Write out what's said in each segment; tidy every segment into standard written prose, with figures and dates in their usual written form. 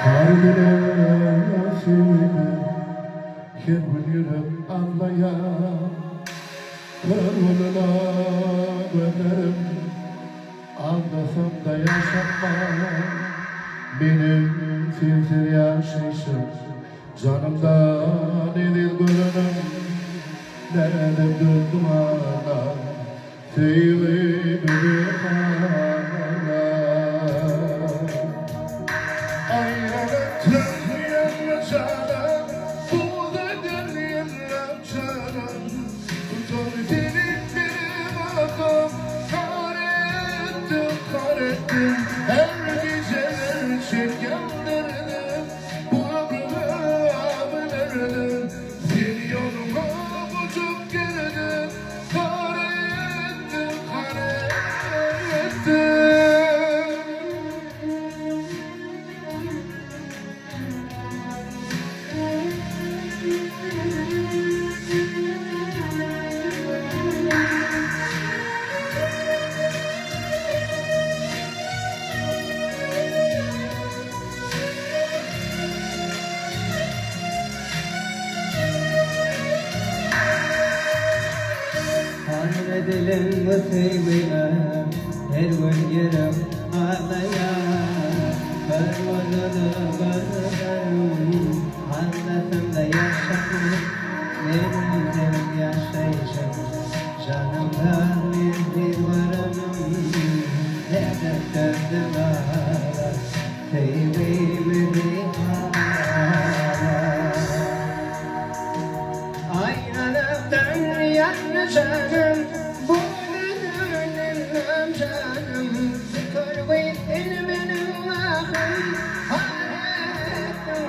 Kalbine aşığım, kim bilirim anlayan, kırılına dönerim, anlasam da yaşamam. Benim filtre yaşayışım, canımdan edil görünüm, nerede döndüm ana, tüyü bir hala. Her gece çekenlerdim, bu ömrümü verdim. Seni yoluma bucuk geldim, kare ettim, kare ettim. Dilim mutluya, her yerim ağlayan, pervanada bardarım, anlatımda yaşamım, benim yaşayışım, canımdan bir varanım, nerede döndüm ağlar, sevimi bir hala. Aynalardan yanacağım, bu dönüm canım, korbayıp benim ahım,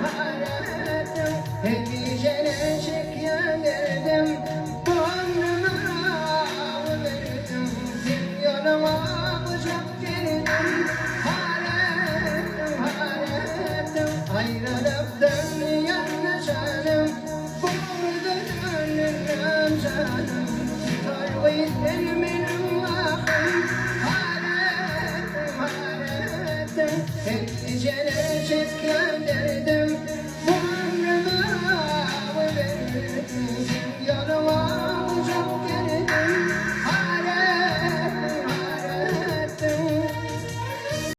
haretim, hep gecene çekyen derdim, bu ömrüme verdim, sil yoluma bıçak geldim, haretim, aynalardan yanacağım, bu dönüm canım, korbayıp benim